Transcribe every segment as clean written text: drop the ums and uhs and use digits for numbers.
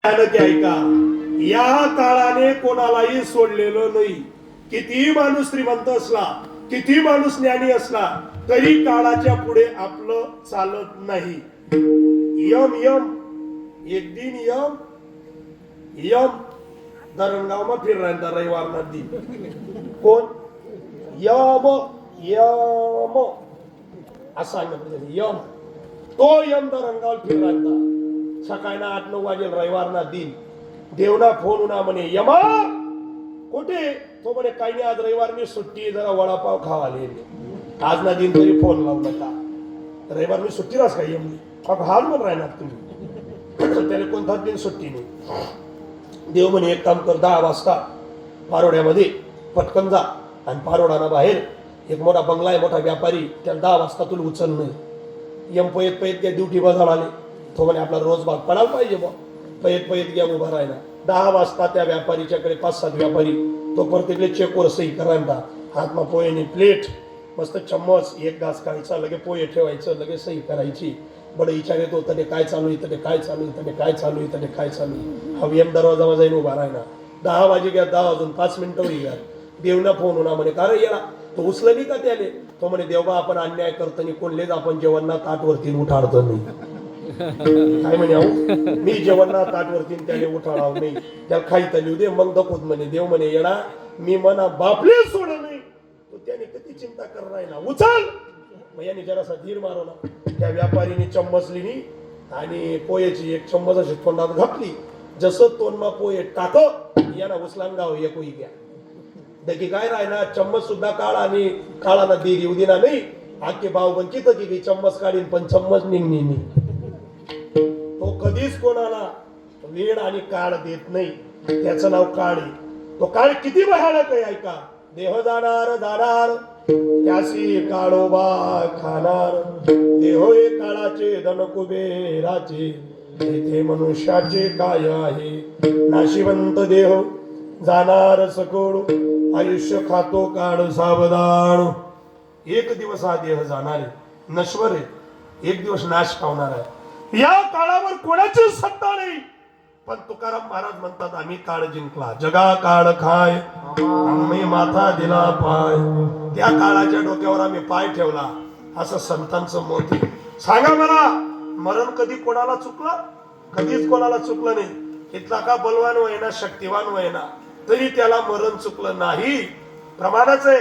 ऐका, या काळाने कोणालाही सोडलेलं नाही. कितीही माणूस श्रीमंत असला, किती माणूस ज्ञानी असला, तरी काळाच्या पुढे आपलं चालत नाही. यम यम एक दिन यम यम धरणगाव मा फिर राहता रविवार ना दिन कोण यम यम असं सांगितलं. यम तो यम धरणगाव फिर राहता. सकाळी 8-9 वाजेल रविवार ना दिन. देवना फोन उना म्हणे यमा कुठे? तो म्हणे काही नाही, आज रविवार मी सुट्टी, जरा वडापाव खावाले. आज ना दिन तरी फोन लावू नका, रविवार मी सुट्टी रास काय यमली हाल म्हण राहणार तुम्ही. त्याला कोणताच दिन सुट्टी नाही. देव म्हणे एक काम कर, 10 वाजता पारोड्यामध्ये पटकन जा आणि पारोडाना बाहेर एक मोठा बंगला आहे, मोठा व्यापारी, त्याला 10 वाजता तुला उचल नाही. यम पयत पयत त्या ड्युटी बजाळ आले. तो म्हणे आपला रोज भाग पडायला पाहिजे बा. पयत पयत घ्या उभा राहिला. 10 वाजता त्या व्यापारीच्याकडे 5-7 व्यापारी तो प्रत्येकले चेकवर सही करायला. हातमा पोहेने प्लेट, मस्त चम्मच, एक घास खायचा, लगे पोहे ठेवायचं, लगे सही करायची. बडं विचार येतो तने काय चालू आहे, तने काय चालू आहे, तने काय चालू आहे, तने काय चालू आहे. हा यम दरवाजा जाईन उभा राहिला. 10 वाजे घ्या, 10 वाजून 5 मिनिटं होई घ्या. देवना फोन होणार म्हणे का रे येला? तो उचलली का त्याने? तो म्हणे देवबा आपण अन्याय करतो नाही, कोणलेच आपण जेवणना ताटवरती उठाडतो नाही. काय म्हणे आहो, मी जेवणना ताटवरती त्याने उठाडाव नाही, त्याला खाईता लिहू दे मग दखोत म्हणे. देव म्हणे येडा, मी मना बापले सोड नाही, तो त्याने किती चिंता कर राहिला, उचल. मग याने जरासा धीर मारवला. त्या व्यापारीने चम्मचलीनी आणि पोहेची एक चम्मच अशी तोंडात घातली. जसं तोंडमा पोहे टाक याना उचलान गाव एक होई घ्या. दकी काय राहिना, चम्मच सुद्धा काळा आणि काळाना धीर येऊ दिना नाही. आखे भाव बंचित की चम्मच काढीन पण चम्मच निघणी नाही. तो कधीच कोणाला वेळ आणि काळ देत नाही. त्याचं नाव काळ आहे. तो काळ किती भयानक आहे ऐका. देह जाणार जाणार त्यासी काळोबा खाणार. देह हे काळाचे धन कुबेराचे, तेथे मनुष्याचे काय आहे. नाशिवंत देह जाणार सकळ, आयुष्य खातो काळ सावधान. एक दिवस हा देह जाणार आहे, नश्वर आहे, एक दिवस नाश पावणार आहे. या काळावर कोणाची सत्ता नाही. पण तुकाराम महाराज म्हणतात आम्ही काळ जिंकला. जगा काळ खाय आम्ही माथा दिला पाय. त्या काळाच्या डोक्यावर आम्ही पाय ठेवला, असं संतांचं मत आहे. सांगा मला, मरण कधी कोणाला चुकलं? कधीच कोणाला चुकलं नाही. इथला का बलवान व्हायना, शक्तिवान व्हायना, तरी त्याला मरण चुकलं नाही. प्रमाणच आहे,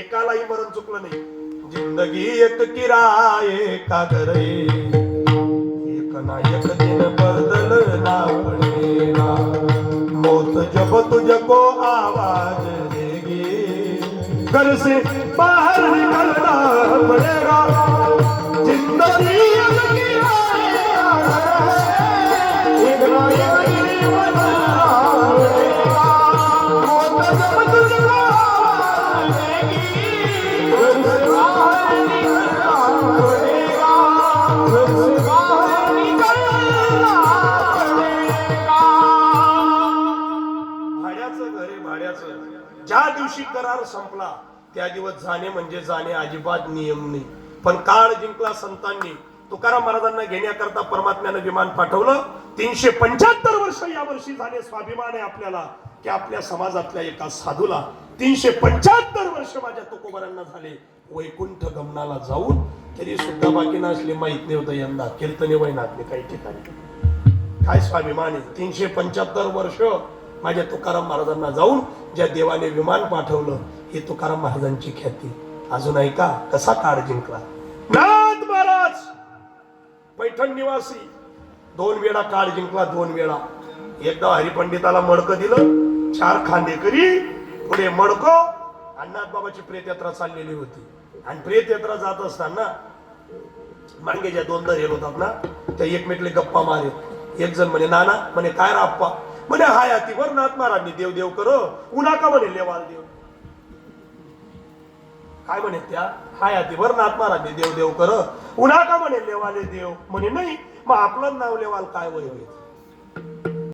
एकालाही मरण चुकलं नाही. जिंदगी एक किराए का करे, एक दिन बदलना पड़ेगा. मौत जब तुझको आवाज देगी, घर से बाहर निकलना पड़ेगा. जिंदगी ज्या दिवशी करार संपला त्या दिवस जाणे म्हणजे जाणे, अजिबात नियम नाही. पण काळ जिंकला संतांनी. तुकाराम महाराजांना घेण्याकरता परमात्म्यानं विमान पाठवलं. 375 वर्ष या वर्षी झाले. स्वाभिमान आहे आपल्याला की आपल्या समाजातल्या एका साधूला 375 वर्ष माझ्या तुकोबारांना झाले वैकुंठ गमनाला जाऊन. तरी सुद्धा बाकी नसले माहित नाही होतं यंदा कीर्तने वैनातले काही ठिकाणी. काय स्वाभिमान आहे. 375 वर्ष माझ्या तुकाराम महाराजांना जाऊन ज्या देवाने विमान पाठवलं, हे तुकाराम महाराजांची ख्याती. अजून ऐका कसा काळ जिंकला. नाथ महाराज पैठण निवासी, 2 वेळा काळ जिंकला. 2 वेळा. एकदा हरिपंडिताला मडकं दिलं, 4 खांदेकरी पुढे मडकं. नाथ बाबाची प्रेतयात्रा चाललेली होती आणि प्रेतयात्रा जात असताना मांगे ज्या 2 दर होतात ना, त्या एकमेकले गप्पा मारे. एक जण म्हणे नाना, म्हणे काय राप्पा, म्हणे हायातीवर नाथ महाराजांनी देव देव करो, उन्हा का म्हणे लेवाल देव. काय म्हणे त्या हायातीवर नाथ महाराजांनी देव देव कर, उन्हा का म्हणे लेवाले देव. म्हणे नाही, मग आपलं नाव लेवाल काय वय होईल.